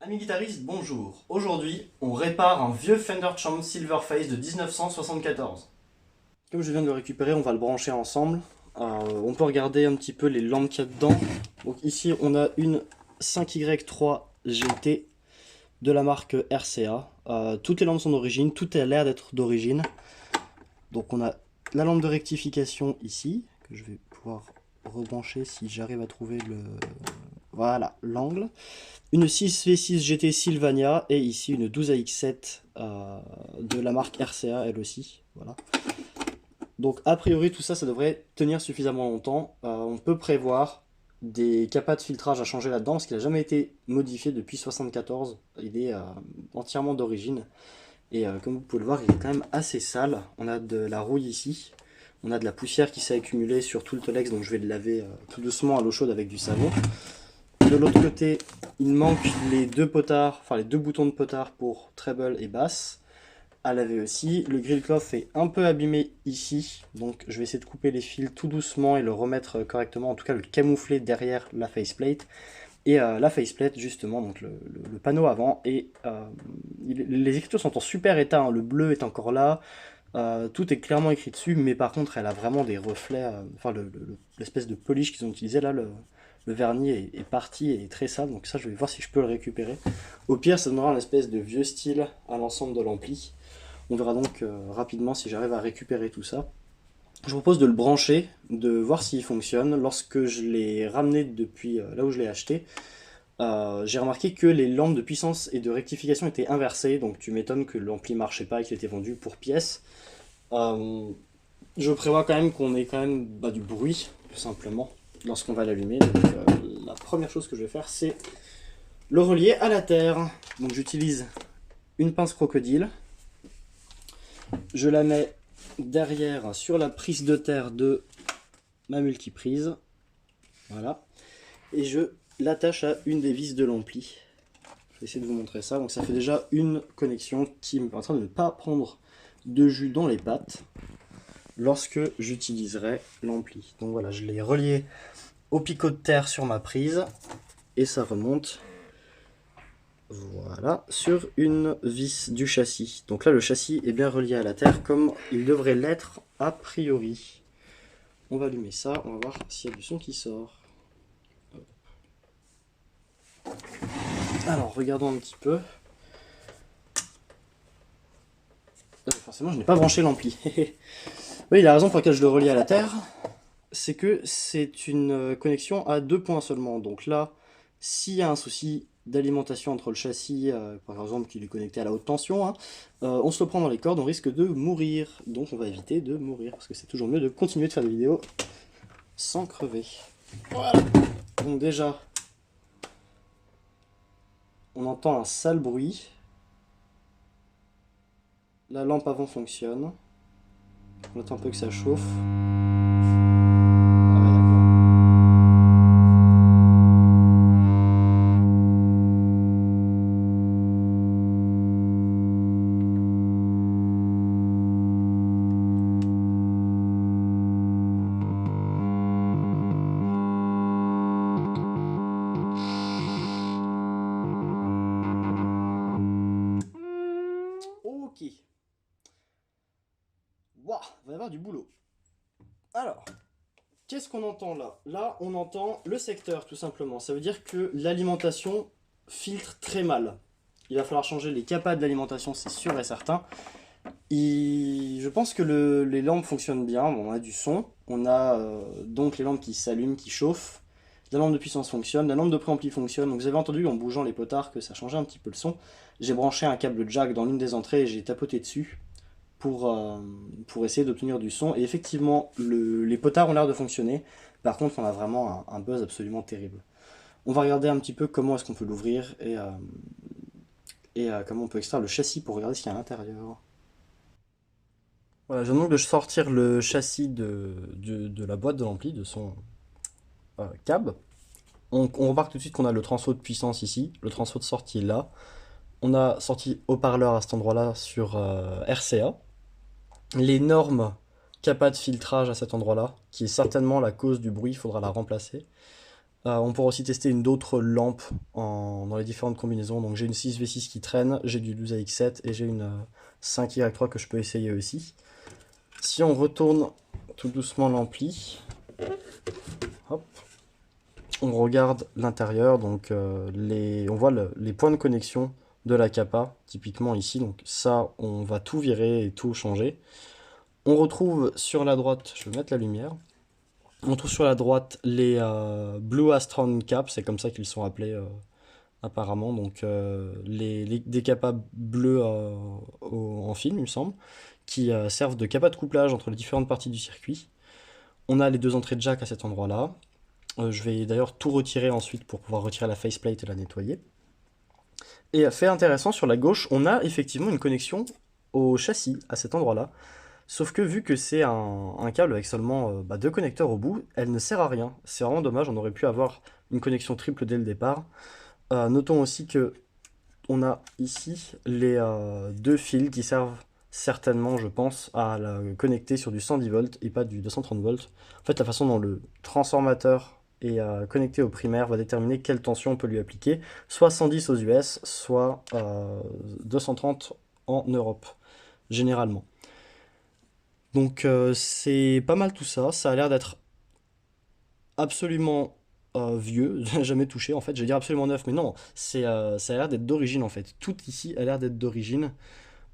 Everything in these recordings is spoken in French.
Amis guitaristes, bonjour. Aujourd'hui, on répare un vieux Fender Champ Silverface de 1974. Comme je viens de le récupérer, on va le brancher ensemble. On peut regarder un petit peu les lampes qu'il y a dedans. Donc ici, on a une 5Y3 GT de la marque RCA. Toutes les lampes sont d'origine, tout a l'air d'être d'origine. Donc on a la lampe de rectification ici, que je vais pouvoir rebrancher si j'arrive à trouver voilà, l'angle. Une 6V6 GT Sylvania et ici une 12AX7 de la marque RCA elle aussi. Voilà. Donc a priori tout ça, ça devrait tenir suffisamment longtemps. On peut prévoir des capas de filtrage à changer là-dedans parce qu'il n'a jamais été modifié depuis 74. Il est entièrement d'origine. Et comme vous pouvez le voir, il est quand même assez sale. On a de la rouille ici. On a de la poussière qui s'est accumulée sur tout le Tolex, donc je vais le laver tout doucement à l'eau chaude avec du savon. De l'autre côté, il manque les deux potards, enfin les deux boutons de potard pour treble et basse à laver aussi. Le grill cloth est un peu abîmé ici, donc je vais essayer de couper les fils tout doucement et le remettre correctement, en tout cas le camoufler derrière la faceplate. Et la faceplate justement, donc le panneau avant, et les écritures sont en super état, hein. Le bleu est encore là, tout est clairement écrit dessus, mais par contre elle a vraiment des reflets, enfin l'espèce de polish qu'ils ont utilisé là, le vernis est parti et est très sale, donc ça je vais voir si je peux le récupérer. Au pire ça donnera un espèce de vieux style à l'ensemble de l'ampli. On verra donc rapidement si j'arrive à récupérer tout ça. Je vous propose de le brancher, de voir s'il fonctionne. Lorsque je l'ai ramené depuis là où je l'ai acheté, j'ai remarqué que les lampes de puissance et de rectification étaient inversées, donc tu m'étonnes que l'ampli marchait pas et qu'il était vendu pour pièce. Euh, je prévois quand même qu'on ait quand même du bruit, tout simplement, lorsqu'on va l'allumer. Donc la première chose que je vais faire, c'est le relier à la terre. Donc j'utilise une pince crocodile. Je la mets derrière sur la prise de terre de ma multiprise. Voilà. Et je l'attache à une des vis de l'ampli. Je vais essayer de vous montrer ça. Donc ça fait déjà une connexion qui me permettra de ne pas prendre de jus dans les pattes lorsque j'utiliserai l'ampli. Donc voilà, je l'ai relié au picot de terre sur ma prise et ça remonte, voilà, sur une vis du châssis. Donc là le châssis est bien relié à la terre comme il devrait l'être a priori. On va allumer ça, on va voir s'il y a du son qui sort. Alors regardons un petit peu. Forcément je n'ai pas branché l'ampli. Oui, la raison pour laquelle je le relie à la terre, c'est que c'est une connexion à deux points seulement. Donc là, s'il y a un souci d'alimentation entre le châssis, par exemple qu'il est connecté à la haute tension, hein, on se le prend dans les cordes, on risque de mourir. Donc on va éviter de mourir, parce que c'est toujours mieux de continuer de faire des vidéos sans crever. Voilà. Donc déjà, on entend un sale bruit. La lampe avant fonctionne. On attend un peu que ça chauffe. Ah ouais, d'accord. Ok. Waouh, il va y avoir du boulot. Alors, qu'est-ce qu'on entend là? Là, on entend le secteur, tout simplement. Ça veut dire que l'alimentation filtre très mal. Il va falloir changer les capas de l'alimentation, c'est sûr et certain. Je pense que les lampes fonctionnent bien. Bon, on a du son. On a donc les lampes qui s'allument, qui chauffent. La lampe de puissance fonctionne. La lampe de préampli fonctionne. Donc vous avez entendu en bougeant les potards que ça changeait un petit peu le son. J'ai branché un câble jack dans l'une des entrées et j'ai tapoté dessus pour essayer d'obtenir du son. Et effectivement, les potards ont l'air de fonctionner. Par contre, on a vraiment un buzz absolument terrible. On va regarder un petit peu comment est-ce qu'on peut l'ouvrir et comment on peut extraire le châssis pour regarder ce qu'il y a à l'intérieur. Voilà, je viens donc de sortir le châssis de la boîte de l'ampli, de son cab. On remarque tout de suite qu'on a le transfo de puissance ici, le transfo de sortie est là. On a sorti haut-parleur à cet endroit-là sur RCA. L'énorme capa de filtrage à cet endroit-là, qui est certainement la cause du bruit, il faudra la remplacer. On pourra aussi tester une d'autres lampes dans les différentes combinaisons. Donc j'ai une 6V6 qui traîne, j'ai du 12AX7 et j'ai une 5Y3 que je peux essayer aussi. Si on retourne tout doucement l'ampli, hop, on regarde l'intérieur, donc on voit les points de connexion de la capa, typiquement ici. Donc ça, on va tout virer et tout changer. On retrouve sur la droite, je vais mettre la lumière. On trouve sur la droite les Blue Astron Caps, c'est comme ça qu'ils sont appelés apparemment. Donc des capas bleus en film, il me semble, qui servent de capas de couplage entre les différentes parties du circuit. On a les deux entrées de jack à cet endroit-là. Je vais d'ailleurs tout retirer ensuite pour pouvoir retirer la faceplate et la nettoyer. Et fait intéressant, sur la gauche, on a effectivement une connexion au châssis à cet endroit-là. Sauf que vu que c'est un câble avec seulement deux connecteurs au bout, elle ne sert à rien. C'est vraiment dommage, on aurait pu avoir une connexion triple dès le départ. Notons aussi que on a ici les deux fils qui servent certainement, je pense, à la connecter sur du 110 volts et pas du 230 volts. En fait, la façon dont le transformateur est connecté au primaire va déterminer quelle tension on peut lui appliquer, soit 110 aux US, soit 230 en Europe, généralement. Donc c'est pas mal tout ça, ça a l'air d'être absolument vieux, jamais touché en fait, je vais dire absolument neuf, mais non, ça a l'air d'être d'origine en fait. Tout ici a l'air d'être d'origine.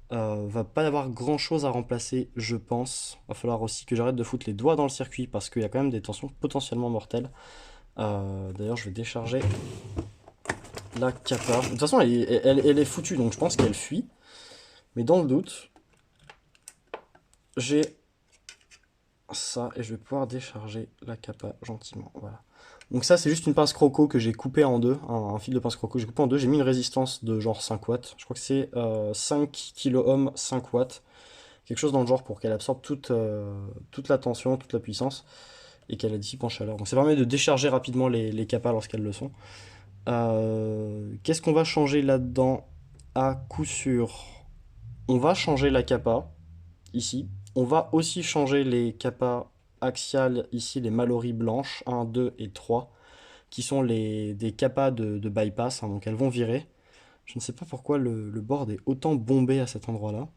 Va pas y avoir grand chose à remplacer, je pense. Va falloir aussi que j'arrête de foutre les doigts dans le circuit parce qu'il y a quand même des tensions potentiellement mortelles. D'ailleurs, je vais décharger la capa. De toute façon, elle est foutue, donc je pense qu'elle fuit. Mais dans le doute, j'ai ça et je vais pouvoir décharger la capa gentiment. Voilà. Donc ça, c'est juste une pince croco que j'ai coupée en deux, un fil de pince croco que j'ai coupé en deux. J'ai mis une résistance de genre 5 watts. Je crois que c'est 5 kOhm 5 watts. Quelque chose dans le genre pour qu'elle absorbe toute la tension, toute la puissance et qu'elle la dissipe en chaleur. Donc ça permet de décharger rapidement les capas lorsqu'elles le sont. Qu'est-ce qu'on va changer là-dedans? À coup sûr, on va changer la capa ici. On va aussi changer les capas axiales ici, les Mallory blanches 1, 2 et 3 qui sont des capas de bypass, hein, donc elles vont virer. Je ne sais pas pourquoi le board est autant bombé à cet endroit-là.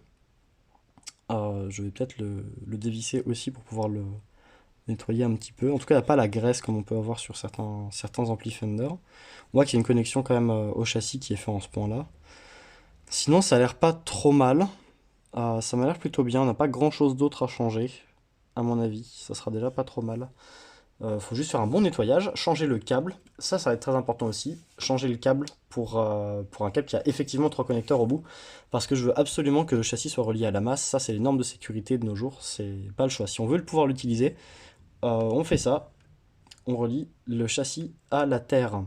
Je vais peut-être le dévisser aussi pour pouvoir le nettoyer un petit peu. En tout cas, il n'y a pas la graisse comme on peut avoir sur certains amplis Fender. On voit qu'il y a une connexion quand même au châssis qui est fait en ce point-là. Sinon, ça a l'air pas trop mal. Ça m'a l'air plutôt bien. On n'a pas grand-chose d'autre à changer, à mon avis. Ça sera déjà pas trop mal. Faut juste faire un bon nettoyage, changer le câble, ça va être très important aussi, changer le câble pour un câble qui a effectivement 3 connecteurs au bout, parce que je veux absolument que le châssis soit relié à la masse, ça c'est les normes de sécurité de nos jours, c'est pas le choix. Si on veut pouvoir l'utiliser, on fait ça, on relie le châssis à la terre.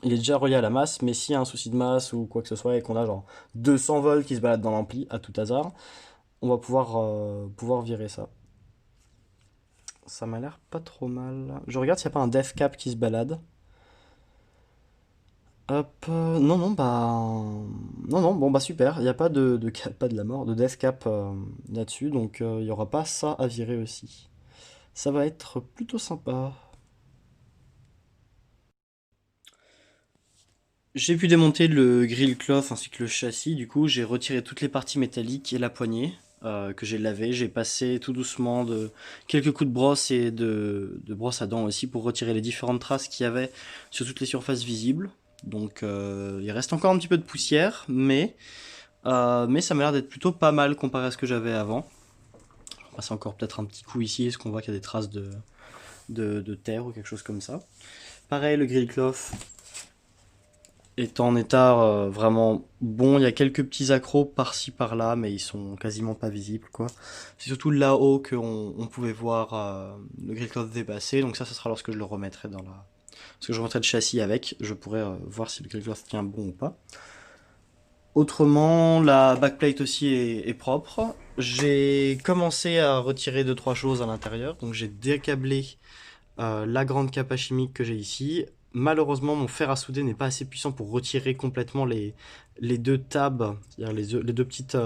Il est déjà relié à la masse, mais s'il y a un souci de masse ou quoi que ce soit et qu'on a genre 200 volts qui se baladent dans l'ampli à tout hasard, on va pouvoir virer ça. Ça m'a l'air pas trop mal. Je regarde s'il n'y a pas un death cap qui se balade. Hop, non, non, non, non, bon, bah super. Il n'y a pas de cap, pas de la mort, de death cap là-dessus, donc il n'y aura pas ça à virer aussi. Ça va être plutôt sympa. J'ai pu démonter le grill cloth ainsi que le châssis, du coup j'ai retiré toutes les parties métalliques et la poignée que j'ai lavé. J'ai passé tout doucement de quelques coups de brosse et de brosse à dents aussi pour retirer les différentes traces qu'il y avait sur toutes les surfaces visibles. Donc il reste encore un petit peu de poussière, mais ça m'a l'air d'être plutôt pas mal comparé à ce que j'avais avant. On va passer encore peut-être un petit coup ici, est-ce qu'on voit qu'il y a des traces de terre ou quelque chose comme ça. Pareil, le grill cloth est en état vraiment bon. Il y a quelques petits accros par-ci par-là, mais ils sont quasiment pas visibles, quoi. C'est surtout là-haut qu'on pouvait voir le grill cloth dépasser. Donc ça sera lorsque je le remettrai dans la... Parce que je remettrai le châssis avec, je pourrai voir si le grill cloth tient bon ou pas. Autrement, la backplate aussi est propre. J'ai commencé à retirer 2-3 choses à l'intérieur. Donc j'ai décablé la grande capa chimique que j'ai ici. Malheureusement, mon fer à souder n'est pas assez puissant pour retirer complètement les deux tabs, c'est-à-dire les deux petites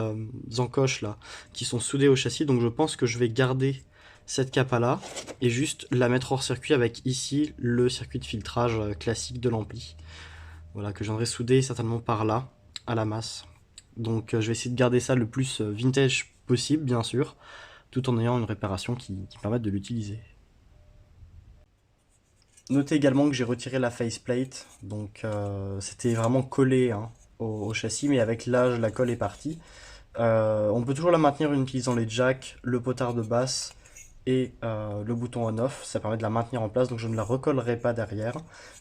encoches là, qui sont soudées au châssis. Donc je pense que je vais garder cette capa là et juste la mettre hors circuit avec ici le circuit de filtrage classique de l'ampli. Voilà, que je viendrai souder certainement par là, à la masse. Donc je vais essayer de garder ça le plus vintage possible, bien sûr, tout en ayant une réparation qui permette de l'utiliser. Notez également que j'ai retiré la faceplate, donc c'était vraiment collé hein, au châssis, mais avec l'âge, la colle est partie. On peut toujours la maintenir en utilisant les jacks, le potard de basse et le bouton on-off. Ça permet de la maintenir en place, donc je ne la recollerai pas derrière.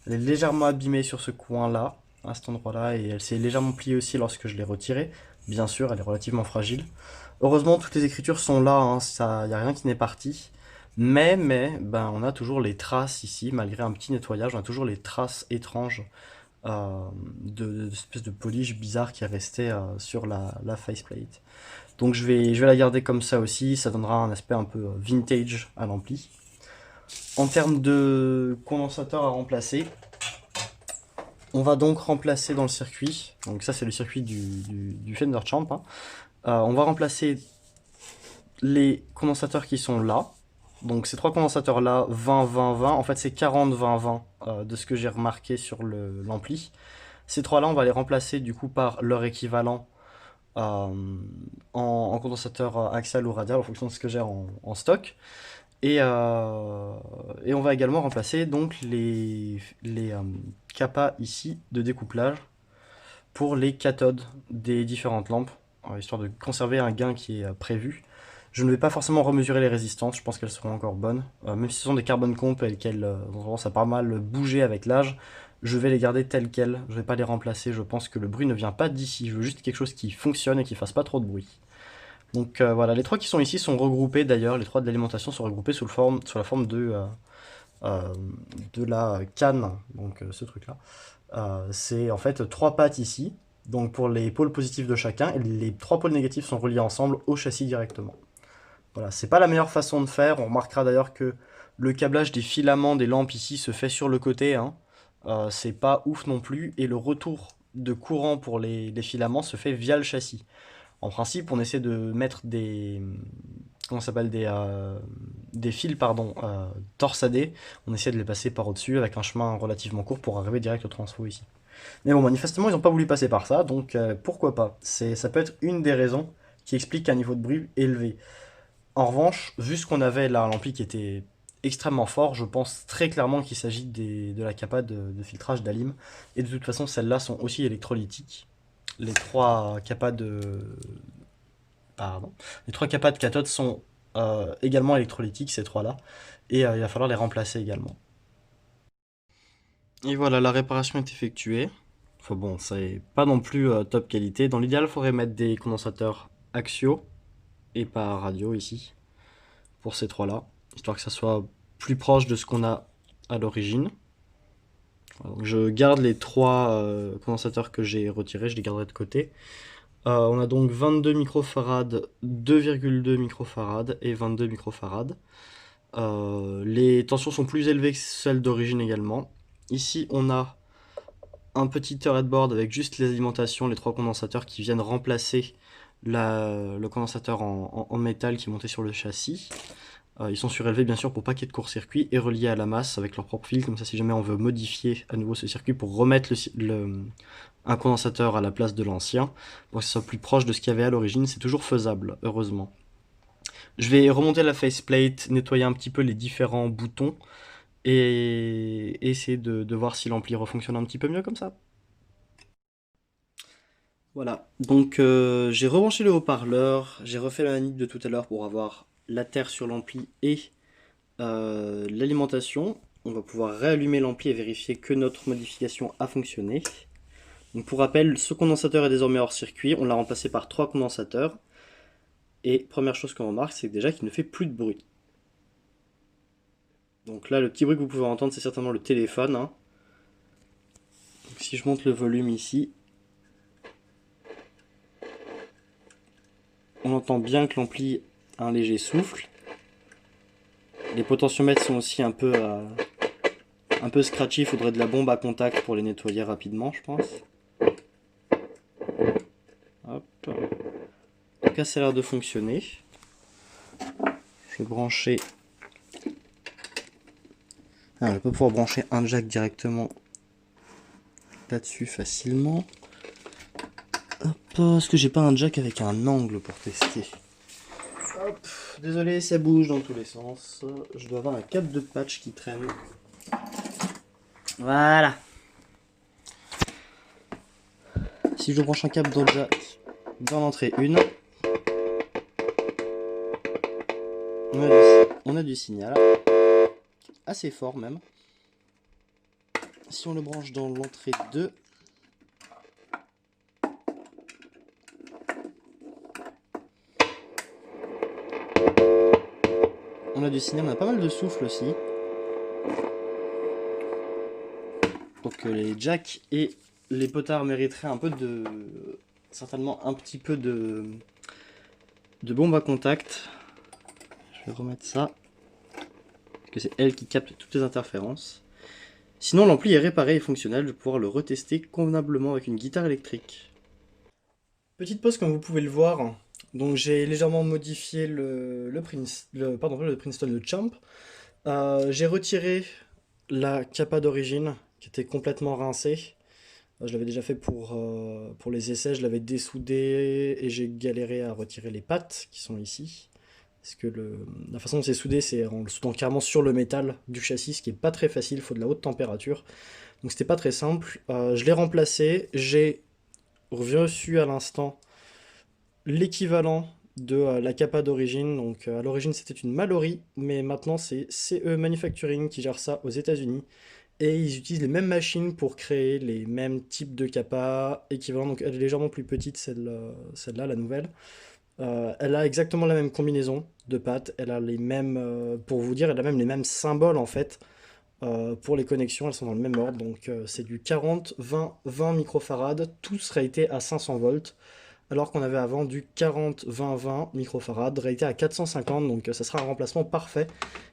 Elle est légèrement abîmée sur ce coin-là, à cet endroit-là, et elle s'est légèrement pliée aussi lorsque je l'ai retirée. Bien sûr, elle est relativement fragile. Heureusement, toutes les écritures sont là, hein, il n'y a rien qui n'est parti. Mais, ben, on a toujours les traces ici, malgré un petit nettoyage, on a toujours les traces étranges d'espèce de polish bizarre qui est resté sur la faceplate. Donc je vais la garder comme ça aussi, ça donnera un aspect un peu vintage à l'ampli. En termes de condensateur à remplacer, on va donc remplacer dans le circuit, donc ça c'est le circuit du Fender Champ, hein. On va remplacer les condensateurs qui sont là. Donc ces trois condensateurs là, 20, 20, 20, en fait c'est 40, 20, 20 de ce que j'ai remarqué sur l'ampli. Ces trois là on va les remplacer du coup par leur équivalent en condensateur axial ou radial en fonction de ce que j'ai en stock. Et on va également remplacer donc les capas ici de découplage pour les cathodes des différentes lampes, histoire de conserver un gain qui est prévu. Je ne vais pas forcément remesurer les résistances, je pense qu'elles seront encore bonnes. Même si ce sont des carbone comp et qu'elles ont tendance à pas mal bouger avec l'âge, je vais les garder telles quelles, je ne vais pas les remplacer. Je pense que le bruit ne vient pas d'ici, je veux juste quelque chose qui fonctionne et qui fasse pas trop de bruit. Donc voilà, les trois qui sont ici sont regroupés d'ailleurs, les trois de l'alimentation sont regroupés sous la forme de la canne, donc ce truc là. C'est en fait trois pattes ici, donc pour les pôles positifs de chacun, et les trois pôles négatifs sont reliés ensemble au châssis directement. Voilà, c'est pas la meilleure façon de faire, on remarquera d'ailleurs que le câblage des filaments des lampes ici se fait sur le côté, hein. C'est pas ouf non plus, et le retour de courant pour les filaments se fait via le châssis. En principe, on essaie de mettre comment ça s'appelle, des fils pardon, torsadés. On essaie de les passer par au-dessus avec un chemin relativement court pour arriver direct au transfo ici. Mais bon, manifestement, ils n'ont pas voulu passer par ça, donc pourquoi pas. Ça peut être une des raisons qui explique un niveau de bruit élevé. En revanche, vu ce qu'on avait là, l'ampli qui était extrêmement fort, je pense très clairement qu'il s'agit de la capa de filtrage d'Alim. Et de toute façon, celles-là sont aussi électrolytiques. Les trois capas de... Pardon. Les trois capas de cathode sont également électrolytiques, ces trois-là. Et il va falloir les remplacer également. Et voilà, la réparation est effectuée. Enfin bon, c'est pas non plus top qualité. Dans l'idéal, il faudrait mettre des condensateurs axiaux et pas radio ici, pour ces trois-là, histoire que ça soit plus proche de ce qu'on a à l'origine. Donc je garde les trois condensateurs que j'ai retirés, je les garderai de côté. On a donc 22 microfarad, 2,2 microfarad et 22 microfarad. Les tensions sont plus élevées que celles d'origine également. Ici, on a un petit headboard avec juste les alimentations, les trois condensateurs qui viennent remplacer le condensateur en métal qui est monté sur le châssis. Ils sont surélevés bien sûr pour pas qu'il y ait de court-circuit et reliés à la masse avec leur propre fil, comme ça si jamais on veut modifier à nouveau ce circuit pour remettre un condensateur à la place de l'ancien, pour que ce soit plus proche de ce qu'il y avait à l'origine, c'est toujours faisable, heureusement. Je vais remonter la faceplate, nettoyer un petit peu les différents boutons et essayer de voir si l'ampli refonctionne un petit peu mieux comme ça. Voilà, donc j'ai rebranché le haut-parleur, j'ai refait la manip de tout à l'heure pour avoir la terre sur l'ampli et l'alimentation. On va pouvoir réallumer l'ampli et vérifier que notre modification a fonctionné. Donc pour rappel, ce condensateur est désormais hors circuit, on l'a remplacé par trois condensateurs. Et première chose qu'on remarque, c'est déjà qu'il ne fait plus de bruit. Donc là, le petit bruit que vous pouvez entendre, c'est certainement le téléphone, hein. Donc si je monte le volume ici, on entend bien que l'ampli a un léger souffle. Les potentiomètres sont aussi un peu scratchy, il faudrait de la bombe à contact pour les nettoyer rapidement, je pense. Hop. En tout cas, ça a l'air de fonctionner. Je vais brancher... Ah, je vais pas pouvoir brancher un jack directement là-dessus facilement. Hop, est-ce que j'ai pas un jack avec un angle pour tester? Hop, désolé, ça bouge dans tous les sens. Je dois avoir un câble de patch qui traîne. Voilà. Si je branche un câble dans le jack, dans l'entrée 1, on a du signal. Assez fort même. Si on le branche dans l'entrée 2, on a du signal, on a pas mal de souffle aussi. Donc les jacks et les potards mériteraient un peu de... certainement un petit peu de bombe à contact. Je vais remettre ça. Parce que c'est elle qui capte toutes les interférences. Sinon l'ampli est réparé et fonctionnel, je vais pouvoir le retester convenablement avec une guitare électrique. Petite pause comme vous pouvez le voir. Donc j'ai légèrement modifié le Princeton, le Champ. J'ai retiré la capa d'origine qui était complètement rincée. Je l'avais déjà fait pour les essais, je l'avais dessoudé et j'ai galéré à retirer les pattes qui sont ici. Parce que la façon dont c'est soudé, c'est en le soudant carrément sur le métal du châssis, ce qui est pas très facile, il faut de la haute température. Donc c'était pas très simple. Je l'ai remplacé, j'ai reçu à l'instant l'équivalent de la capa d'origine. Donc à l'origine c'était une Mallory, mais maintenant c'est CE Manufacturing qui gère ça aux États-Unis. Et ils utilisent les mêmes machines pour créer les mêmes types de capa équivalents. Donc elle est légèrement plus petite, celle-là, la nouvelle. Elle a exactement la même combinaison de pattes. Elle a les mêmes, pour vous dire, elle a même les mêmes symboles en fait. Pour les connexions, elles sont dans le même ordre. Donc c'est du 40, 20, 20 microfarad. Tous ratés à 500 volts. Alors qu'on avait avant du 40, 20, 20 microfarad, raté à 450. Donc ça sera un remplacement parfait.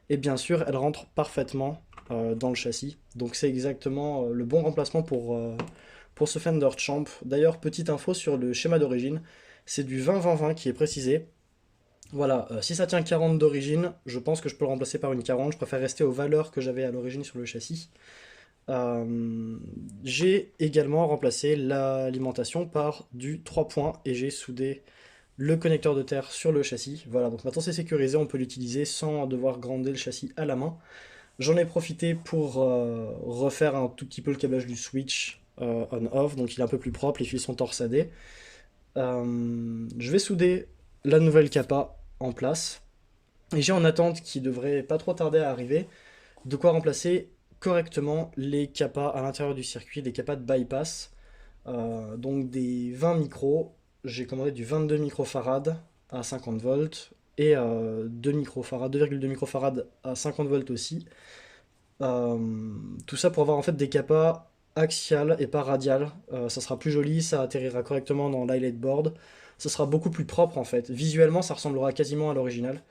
Et bien sûr, elle rentre parfaitement dans le châssis. Donc c'est exactement le bon remplacement pour ce Fender Champ. D'ailleurs, petite info sur le schéma d'origine, c'est du 20-20-20 qui est précisé. Voilà, si ça tient 40 d'origine, je pense que je peux le remplacer par une 40. Je préfère rester aux valeurs que j'avais à l'origine sur le châssis. J'ai également remplacé l'alimentation par du 3 points et j'ai soudé le connecteur de terre sur le châssis. Voilà, donc maintenant c'est sécurisé, on peut l'utiliser sans devoir grander le châssis à la main. J'en ai profité pour refaire un tout petit peu le câblage du switch on-off, donc il est un peu plus propre, les fils sont torsadés. Je vais souder la nouvelle capa en place. Et j'ai en attente, qui devrait pas trop tarder à arriver, de quoi remplacer correctement les capas à l'intérieur du circuit, les capas de bypass. Donc des 20 micros, j'ai commandé du 22 microfarad à 50 volts et 2 microfarad, 2,2 microfarad à 50 volts aussi. Tout ça pour avoir en fait des capas axiales et pas radiales. Ça sera plus joli, ça atterrira correctement dans l'highlight board. Ça sera beaucoup plus propre en fait. Visuellement, ça ressemblera quasiment à l'original.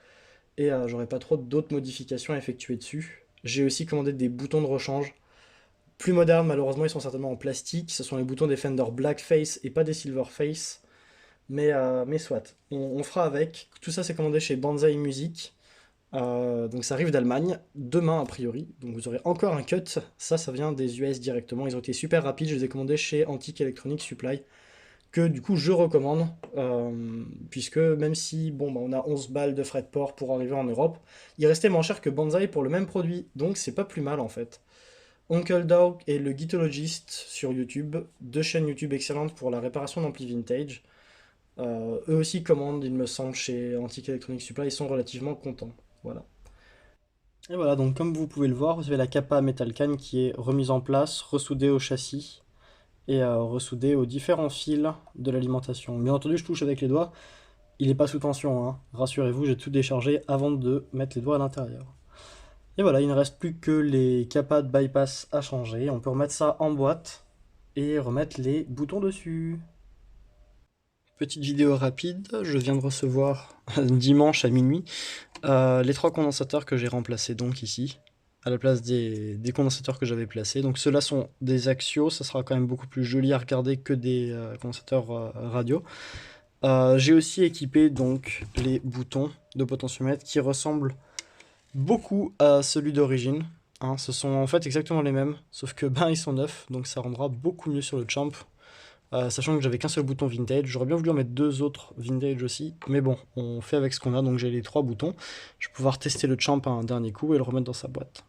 Et j'aurai pas trop d'autres modifications à effectuer dessus. J'ai aussi commandé des boutons de rechange. Plus modernes, malheureusement, ils sont certainement en plastique. Ce sont les boutons des Fender Blackface et pas des Silverface. Mais soit. On fera avec. Tout ça, c'est commandé chez Banzai Music. Donc ça arrive d'Allemagne, demain a priori, donc vous aurez encore un cut, ça vient des US directement, ils ont été super rapides, je les ai commandés chez Antique Electronic Supply, que du coup je recommande, puisque même si bon, bah, on a 11 balles de frais de port pour arriver en Europe, il restait moins cher que Banzai pour le même produit, donc c'est pas plus mal en fait. Uncle Dog et le Gitologist sur YouTube, deux chaînes YouTube excellentes pour la réparation d'ampli vintage. Eux aussi commandent, il me semble, chez Antique Electronic Supply, ils sont relativement contents. Voilà. Et voilà, donc comme vous pouvez le voir, vous avez la capa Metal Can qui est remise en place, ressoudée au châssis et ressoudée aux différents fils de l'alimentation. Bien entendu, je touche avec les doigts, il n'est pas sous tension, hein. Rassurez-vous, j'ai tout déchargé avant de mettre les doigts à l'intérieur. Et voilà, il ne reste plus que les capas de bypass à changer. On peut remettre ça en boîte et remettre les boutons dessus. Petite vidéo rapide, je viens de recevoir dimanche à minuit les 3 condensateurs que j'ai remplacés donc ici, à la place des condensateurs que j'avais placés. Donc ceux-là sont des axiaux, ça sera quand même beaucoup plus joli à regarder que des condensateurs radio. J'ai aussi équipé donc les boutons de potentiomètre qui ressemblent beaucoup à celui d'origine. Hein. Ce sont en fait exactement les mêmes, sauf que ben ils sont neufs, donc ça rendra beaucoup mieux sur le champ. Sachant que j'avais qu'un seul bouton vintage, j'aurais bien voulu en mettre deux autres vintage aussi, mais bon, on fait avec ce qu'on a, donc j'ai les trois boutons. Je vais pouvoir tester le champ un dernier coup et le remettre dans sa boîte.